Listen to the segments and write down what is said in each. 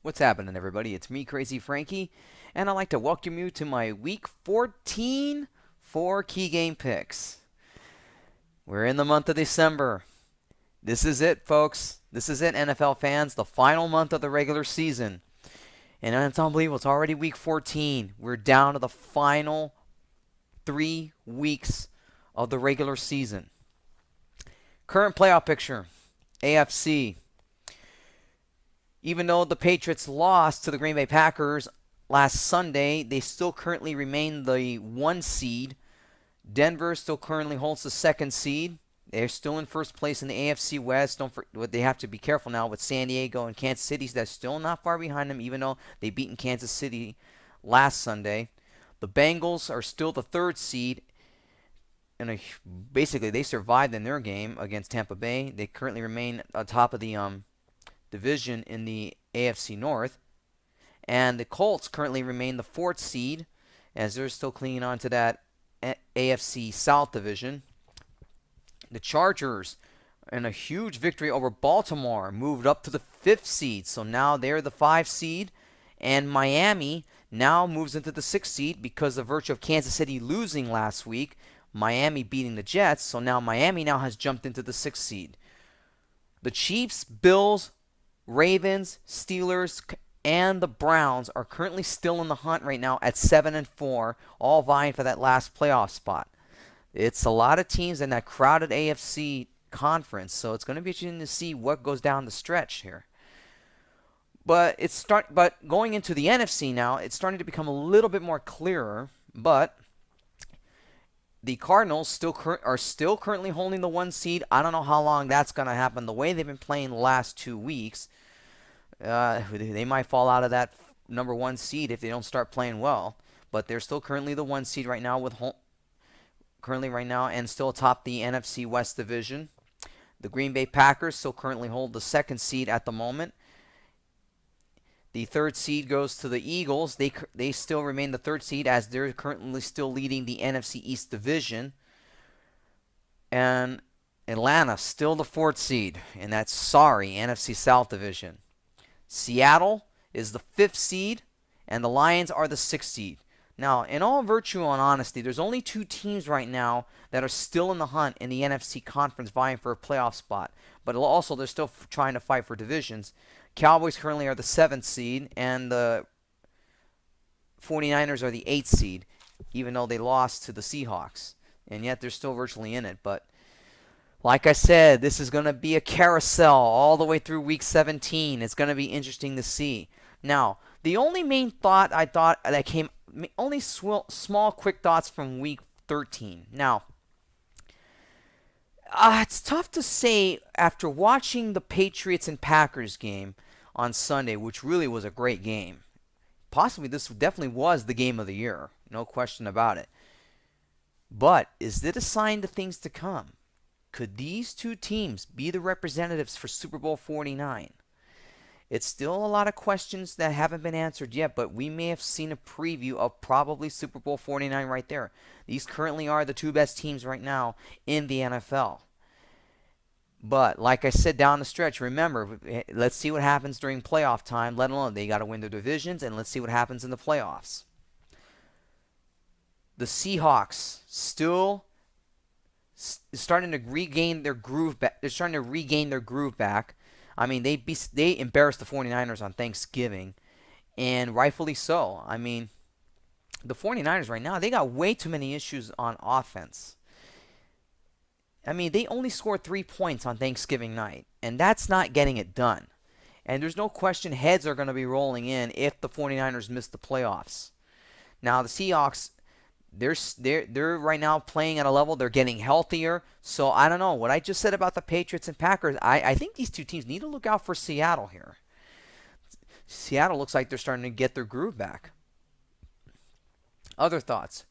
What's happening, everybody? It's me, Crazy Frankie, and I'd like to welcome you to my Week 14 4 key game picks. We're in the month of December. This is it, folks. This is it, NFL fans. The final month of the regular season. And it's unbelievable. It's already Week 14. We're down to the final 3 weeks of the regular season. Current playoff picture, AFC. Even though the Patriots lost to the Green Bay Packers last Sunday, they still currently remain the 1 seed. Denver still currently holds the 2nd seed. They're still in first place in the AFC West. They have to be careful now with San Diego and Kansas City. That's still not far behind them, even though they beat Kansas City last Sunday. The Bengals are still the 3rd seed. And basically, they survived in their game against Tampa Bay. They currently remain atop of the division in the AFC North. And the Colts currently remain the 4th seed as they're still clinging on to that AFC South division. The Chargers, in a huge victory over Baltimore, moved up to the 5th seed. So now they're the 5 seed. And Miami now moves into the 6th seed because of virtue of Kansas City losing last week. Miami beating the Jets. So now Miami now has jumped into the 6th seed. The Chiefs, Bills, Ravens, Steelers, and the Browns are currently still in the hunt right now at 7-4, all vying for that last playoff spot. It's a lot of teams in that crowded AFC conference, so it's going to be interesting to see what goes down the stretch here. But going into the NFC now, it's starting to become a little bit more clearer. But the Cardinals are still currently holding the 1 seed. I don't know how long that's going to happen. The way they've been playing the last 2 weeks, they might fall out of that number 1 seed if they don't start playing well. But they're still currently the 1 seed right now and still atop the NFC West division. The Green Bay Packers still currently hold the 2nd seed at the moment. The 3rd seed goes to the Eagles. They still remain the 3rd seed as they're currently still leading the NFC East division. And Atlanta still the 4th seed in that NFC South division. Seattle is the 5th seed, and the Lions are the 6th seed. Now, in all virtue and honesty, there's only 2 teams right now that are still in the hunt in the NFC conference vying for a playoff spot. But also, they're still trying to fight for divisions. Cowboys currently are the 7th seed, and the 49ers are the 8th seed, even though they lost to the Seahawks. And yet, they're still virtually in it. But like I said, this is going to be a carousel all the way through Week 17. It's going to be interesting to see. Now, the only main thought only small quick thoughts from Week 13. Now, it's tough to say after watching the Patriots and Packers game on Sunday, which really was a great game. Possibly this definitely was the game of the year. No question about it. But is it a sign to things to come? Could these 2 teams be the representatives for Super Bowl 49? It's still a lot of questions that haven't been answered yet, but we may have seen a preview of probably Super Bowl 49 right there. These currently are the 2 best teams right now in the NFL. But like I said down the stretch, remember, let's see what happens during playoff time, let alone they got to win their divisions, and let's see what happens in the playoffs. The Seahawks still starting to regain their groove back. They're starting to regain their groove back. I mean, they embarrassed the 49ers on Thanksgiving, and rightfully so. I mean, the 49ers right now, they got way too many issues on offense. I mean, they only scored 3 points on Thanksgiving night, and that's not getting it done. And there's no question heads are going to be rolling in if the 49ers miss the playoffs. Now, the Seahawks, they're right now playing at a level. They're getting healthier. So I don't know. What I just said about the Patriots and Packers, I think these 2 teams need to look out for Seattle here. Seattle looks like they're starting to get their groove back. Other thoughts?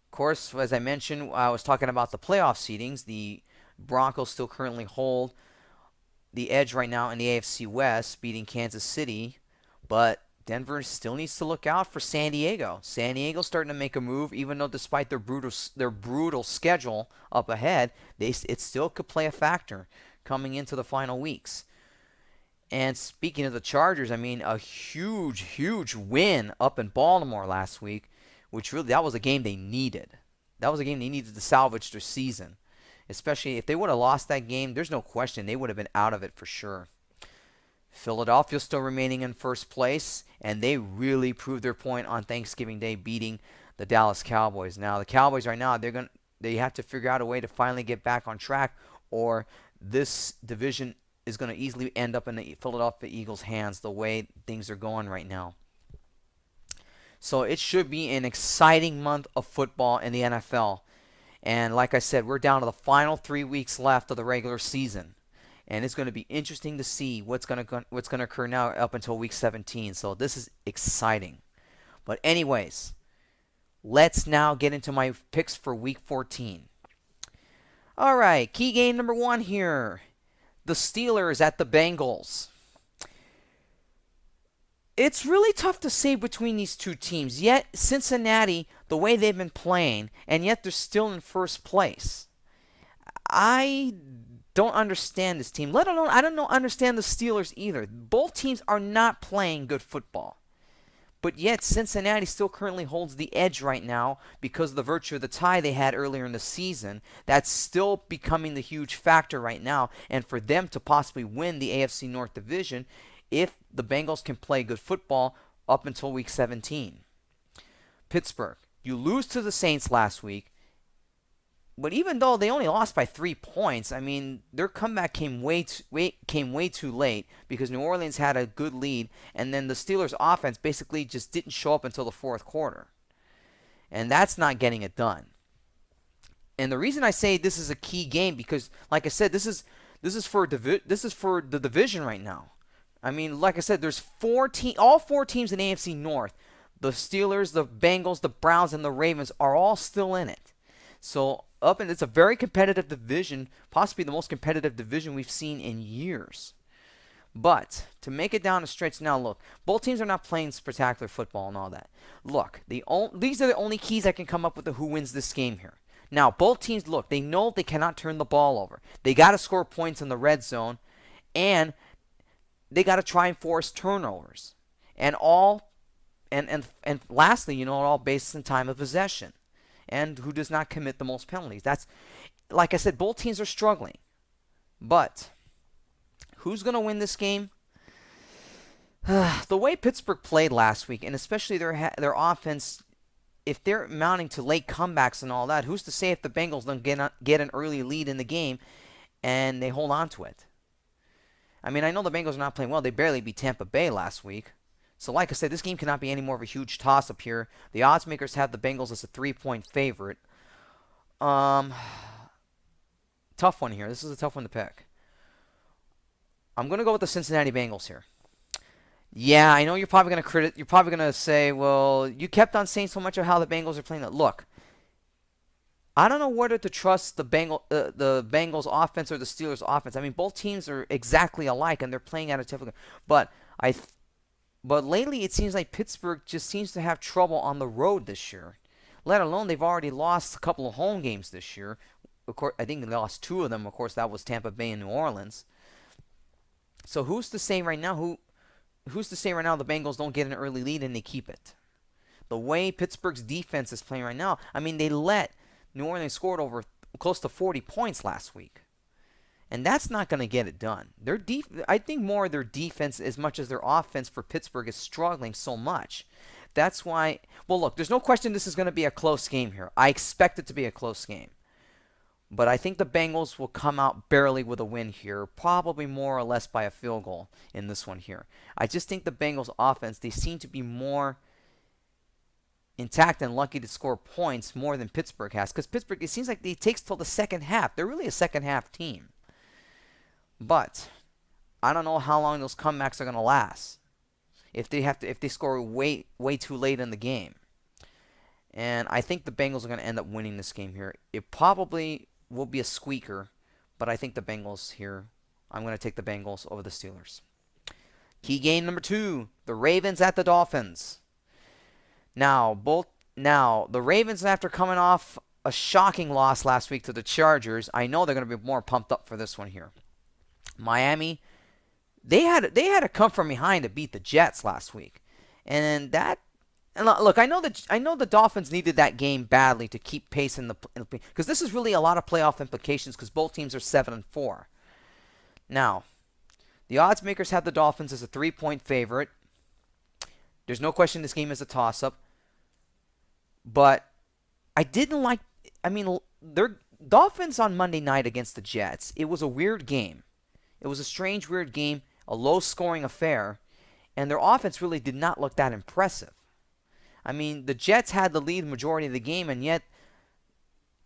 Of course, as I mentioned, I was talking about the playoff seedings. The Broncos still currently hold the edge right now in the AFC West, beating Kansas City. But Denver still needs to look out for San Diego. San Diego's starting to make a move, even though despite their brutal schedule up ahead, it still could play a factor coming into the final weeks. And speaking of the Chargers, I mean, a huge, huge win up in Baltimore last week, which really, that was a game they needed. That was a game they needed to salvage their season. Especially if they would have lost that game, there's no question they would have been out of it for sure. Philadelphia still remaining in first place, and they really proved their point on Thanksgiving Day, beating the Dallas Cowboys. Now the Cowboys right now they have to figure out a way to finally get back on track, or this division is going to easily end up in the Philadelphia Eagles' hands the way things are going right now. So it should be an exciting month of football in the NFL. And like I said, we're down to the final 3 weeks left of the regular season. And it's going to be interesting to see what's going to occur now up until week 17. So this is exciting. But anyways, let's now get into my picks for week 14. All right, key game number 1 here. The Steelers at the Bengals. It's really tough to say between these two teams. Yet Cincinnati, the way they've been playing, and yet they're still in first place. I don't understand this team. Let alone, I don't understand the Steelers either. Both teams are not playing good football. But yet Cincinnati still currently holds the edge right now because of the virtue of the tie they had earlier in the season. That's still becoming the huge factor right now. And for them to possibly win the AFC North Division, if the Bengals can play good football up until week 17. Pittsburgh, you lose to the Saints last week. But even though they only lost by 3 points, I mean, their comeback came way too late because New Orleans had a good lead, and then the Steelers' offense basically just didn't show up until the fourth quarter. And that's not getting it done. And the reason I say this is a key game because, like I said, this is for the division right now. I mean, like I said, there's all 4 teams in AFC North. The Steelers, the Bengals, the Browns, and the Ravens are all still in it. So it's a very competitive division, possibly the most competitive division we've seen in years. But to make it down the stretch now, look, both teams are not playing spectacular football and all that. Look, these are the only keys I can come up with of who wins this game here. Now, both teams, look, they know they cannot turn the ball over. They got to score points in the red zone, and they got to try and force turnovers. And lastly, it all based on time of possession. And who does not commit the most penalties. That's, like I said, both teams are struggling. But who's going to win this game? The way Pittsburgh played last week, and especially their offense, if they're mounting to late comebacks and all that, who's to say if the Bengals don't get an early lead in the game and they hold on to it? I mean, I know the Bengals are not playing well. They barely beat Tampa Bay last week. So like I said, this game cannot be any more of a huge toss-up here. The odds makers have the Bengals as a 3-point favorite. Tough one here. This is a tough one to pick. I'm going to go with the Cincinnati Bengals here. Yeah, I know you're probably going to say, well, you kept on saying so much of how the Bengals are playing. Look, I don't know whether to trust the Bengals offense or the Steelers offense. I mean, both teams are exactly alike, and they're playing at a typical. But lately, it seems like Pittsburgh just seems to have trouble on the road this year. Let alone they've already lost a couple of home games this year. Of course, I think they lost 2 of them. Of course, that was Tampa Bay and New Orleans. So who's to say right now who's to say right now the Bengals don't get an early lead and they keep it? The way Pittsburgh's defense is playing right now, I mean, they let New Orleans scored over close to 40 points last week. And that's not going to get it done. I think more of their defense as much as their offense for Pittsburgh is struggling so much. That's why, well, look, there's no question this is going to be a close game here. I expect it to be a close game. But I think the Bengals will come out barely with a win here, probably more or less by a field goal in this one here. I just think the Bengals offense, they seem to be more intact and lucky to score points more than Pittsburgh has. Because Pittsburgh, it seems like it takes till the second half. They're really a second half team. But I don't know how long those comebacks are going to last. If they score way too late in the game. And I think the Bengals are going to end up winning this game here. It probably will be a squeaker, but I think the Bengals here, I'm going to take the Bengals over the Steelers. Key game number 2, the Ravens at the Dolphins. Now, the Ravens, after coming off a shocking loss last week to the Chargers, I know they're going to be more pumped up for this one here. Miami, they had to come from behind to beat the Jets last week, and that. And look, I know the Dolphins needed that game badly to keep pace in the because this is really a lot of playoff implications because both teams are 7-4. Now, the odds makers have the Dolphins as a 3-point favorite. There's no question this game is a toss-up, but I didn't like. I mean, their Dolphins on Monday night against the Jets. It was a weird game. It was a strange, weird game, a low-scoring affair, and their offense really did not look that impressive. I mean, the Jets had the lead majority of the game, and yet,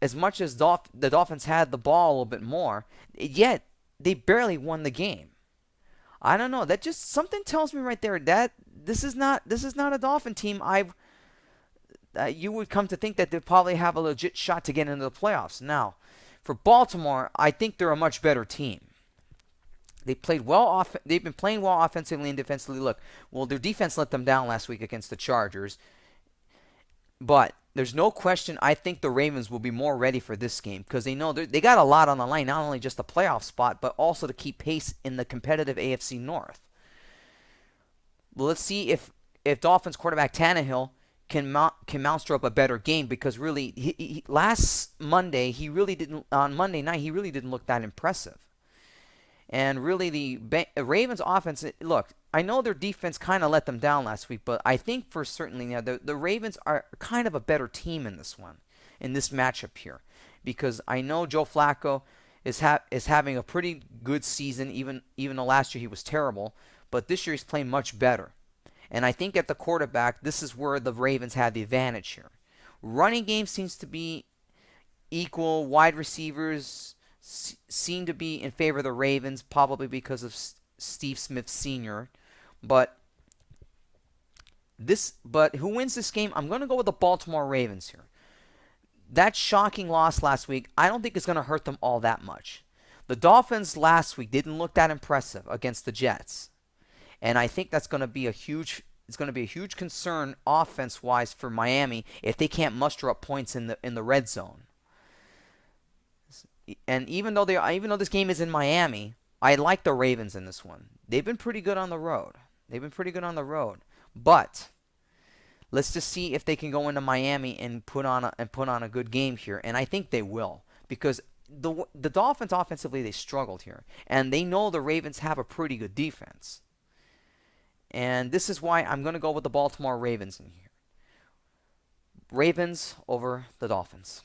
as much as the Dolphins had the ball a little bit more, yet they barely won the game. I don't know. That just something tells me right there that this is not a Dolphin team. You would come to think that they probably have a legit shot to get into the playoffs. Now, for Baltimore, I think they're a much better team. They've been playing well offensively and defensively. Look, well, their defense let them down last week against the Chargers. But there's no question I think the Ravens will be more ready for this game because they know they got a lot on the line, not only just a playoff spot, but also to keep pace in the competitive AFC North. Well, let's see if Dolphins quarterback Tannehill can muster up a better game because really, last Monday, on Monday night, he really didn't look that impressive. And really, the Ravens offense, look, I know their defense kind of let them down last week, but I think for certainly now the Ravens are kind of a better team in this one, in this matchup here, because I know Joe Flacco is having a pretty good season, even though last year he was terrible, but this year he's playing much better. And I think at the quarterback, this is where the Ravens have the advantage here. Running game seems to be equal. Wide receivers seem to be in favor of the Ravens, probably because of Steve Smith Sr. But who wins this game? I'm going to go with the Baltimore Ravens here. That shocking loss last week, I don't think it's going to hurt them all that much. The Dolphins last week didn't look that impressive against the Jets, and I think that's going to be a huge concern offense-wise for Miami if they can't muster up points in the red zone. And even though this game is in Miami, I like the Ravens in this one. They've been pretty good on the road. But let's just see if they can go into Miami and put on a good game here. And I think they will, because the Dolphins offensively, they struggled here, and they know the Ravens have a pretty good defense. And this is why I'm going to go with the Baltimore Ravens in here. Ravens over the Dolphins.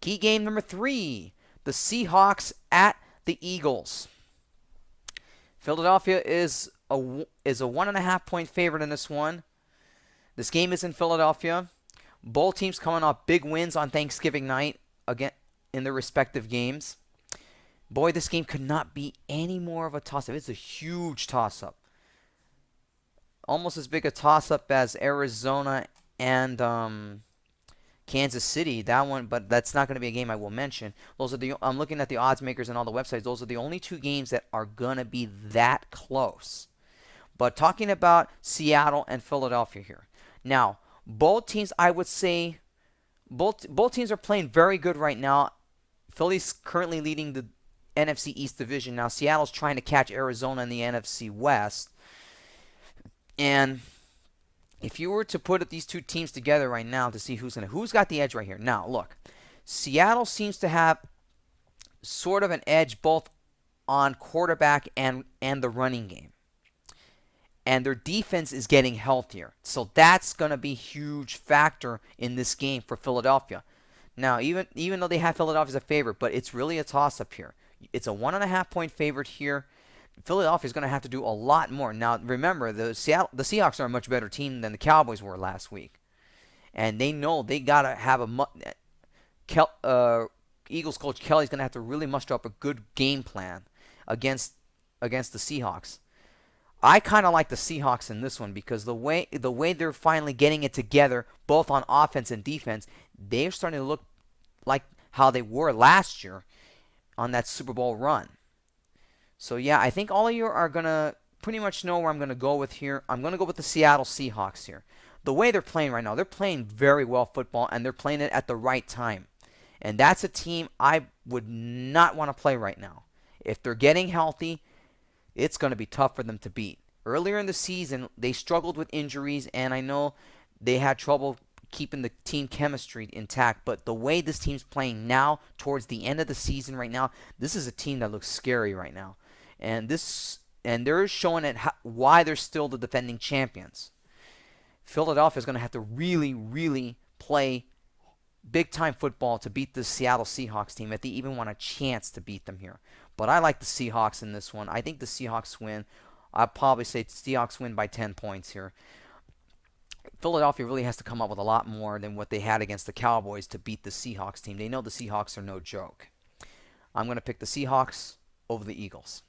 Key game number 3, the Seahawks at the Eagles. Philadelphia is a 1.5 point favorite in this one. This game is in Philadelphia. Both teams coming off big wins on Thanksgiving night again in their respective games. Boy, this game could not be any more of a toss-up. It's a huge toss-up. Almost as big a toss-up as Arizona and Kansas City, that one, but that's not going to be a game I will mention. I'm looking at the odds makers and all the websites. Those are the only two games that are going to be that close. But talking about Seattle and Philadelphia here. Now, both teams, I would say, both teams are playing very good right now. Philly's currently leading the NFC East division. Now, Seattle's trying to catch Arizona in the NFC West. And if you were to put these two teams together right now to see who's got the edge right here. Now, look, Seattle seems to have sort of an edge both on quarterback and the running game. And their defense is getting healthier. So that's going to be a huge factor in this game for Philadelphia. Now, even though they have Philadelphia as a favorite, but it's really a toss-up here. It's a 1.5 point favorite here. Philadelphia is going to have to do a lot more. Now, remember, the Seahawks are a much better team than the Cowboys were last week. And they know they got to have Eagles coach Kelly's going to have to really muster up a good game plan against the Seahawks. I kind of like the Seahawks in this one because the way they're finally getting it together, both on offense and defense, they're starting to look like how they were last year on that Super Bowl run. So, yeah, I think all of you are going to pretty much know where I'm going to go with here. I'm going to go with the Seattle Seahawks here. The way they're playing right now, they're playing very well football, and they're playing it at the right time. And that's a team I would not want to play right now. If they're getting healthy, It's going to be tough for them to beat. Earlier in the season, they struggled with injuries, and I know they had trouble keeping the team chemistry intact. But the way this team's playing now, towards the end of the season right now, this is a team that looks scary right now. And they're showing it why they're still the defending champions. Philadelphia is going to have to really, really play big-time football to beat the Seattle Seahawks team if they even want a chance to beat them here. But I like the Seahawks in this one. I think the Seahawks win. I'll probably say Seahawks win by 10 points here. Philadelphia really has to come up with a lot more than what they had against the Cowboys to beat the Seahawks team. They know the Seahawks are no joke. I'm going to pick the Seahawks over the Eagles.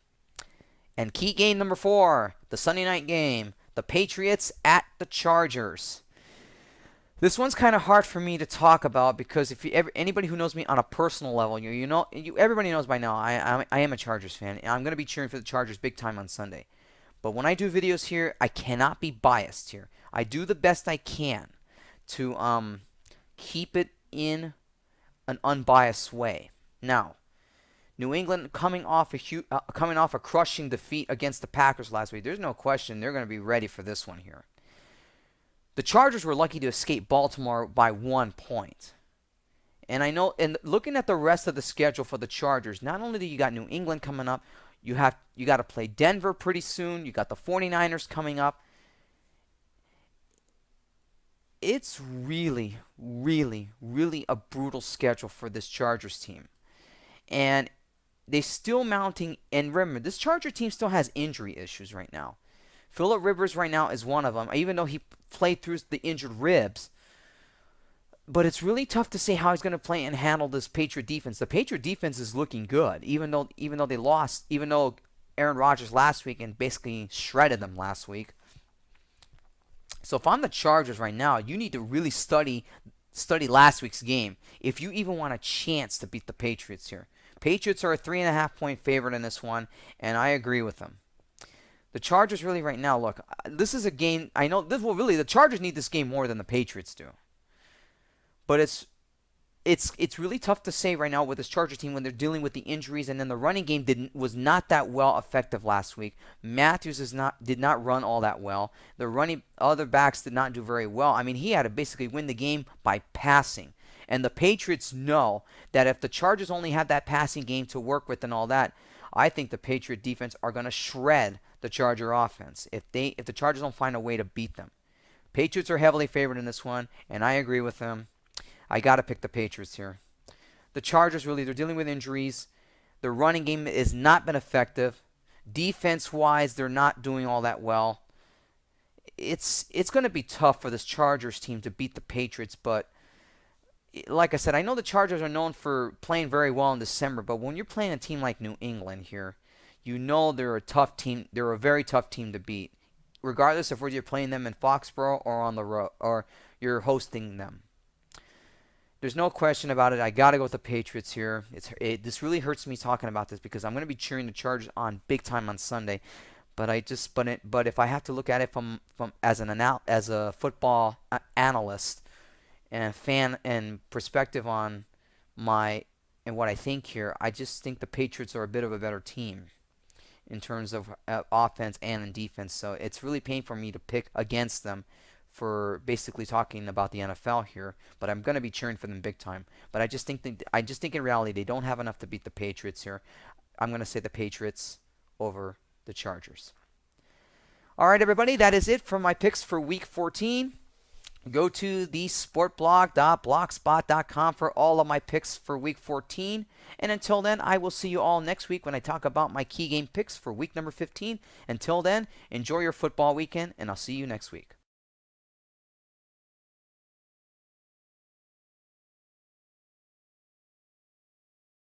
And key game number 4, the Sunday night game, the Patriots at the Chargers. This one's kind of hard for me to talk about because if anybody who knows me on a personal level, everybody knows by now I am a Chargers fan, and I'm going to be cheering for the Chargers big time on Sunday. But when I do videos here, I cannot be biased here. I do the best I can to keep it in an unbiased way. Now, New England coming off a crushing defeat against the Packers last week. There's no question they're going to be ready for this one here. The Chargers were lucky to escape Baltimore by 1 point. And I know, and looking at the rest of the schedule for the Chargers, not only do you got New England coming up, you got to play Denver pretty soon. You got the 49ers coming up. It's really, really, really a brutal schedule for this Chargers team. And they're still mounting, and remember, this Charger team still has injury issues right now. Phillip Rivers right now is one of them, even though he played through the injured ribs. But it's really tough to say how he's going to play and handle this Patriot defense. The Patriot defense is looking good, even though they lost, even though Aaron Rodgers last week and basically shredded them last week. So if I'm the Chargers right now, you need to really study last week's game if you even want a chance to beat the Patriots here. Patriots are a 3.5-point favorite in this one, and I agree with them. The Chargers really right now, look, this is a game, I know, the Chargers need this game more than the Patriots do. But it's really tough to say right now with this Charger team when they're dealing with the injuries, and then the running game was not that well effective last week. Matthews did not run all that well. The other backs did not do very well. I mean, he had to basically win the game by passing. And the Patriots know that if the Chargers only have that passing game to work with and all that, I think the Patriot defense are going to shred the Charger offense if the Chargers don't find a way to beat them. Patriots are heavily favored in this one, and I agree with them. I got to pick the Patriots here. The Chargers, really, they're dealing with injuries. Their running game has not been effective. Defense-wise, they're not doing all that well. It's going to be tough for this Chargers team to beat the Patriots, but like I said, I know the Chargers are known for playing very well in December, but when you're playing a team like New England here, you know they're a tough team. They're a very tough team to beat, regardless of whether you're playing them in Foxborough or on the road or you're hosting them. There's no question about it. I got to go with the Patriots here. This really hurts me talking about this because I'm going to be cheering the Chargers on big time on Sunday. But if I have to look at it from as a football analyst and fan and perspective on what I think here, I just think the Patriots are a bit of a better team in terms of offense and in defense. So it's really painful for me to pick against them for basically talking about the NFL here, but I'm going to be cheering for them big time. But I just think in reality they don't have enough to beat the Patriots here. I'm going to say the Patriots over the Chargers. All right, everybody, that is it for my picks for Week 14. Go to the sportblog.blogspot.com for all of my picks for Week 14. And until then, I will see you all next week when I talk about my key game picks for week number 15. Until then, enjoy your football weekend, and I'll see you next week.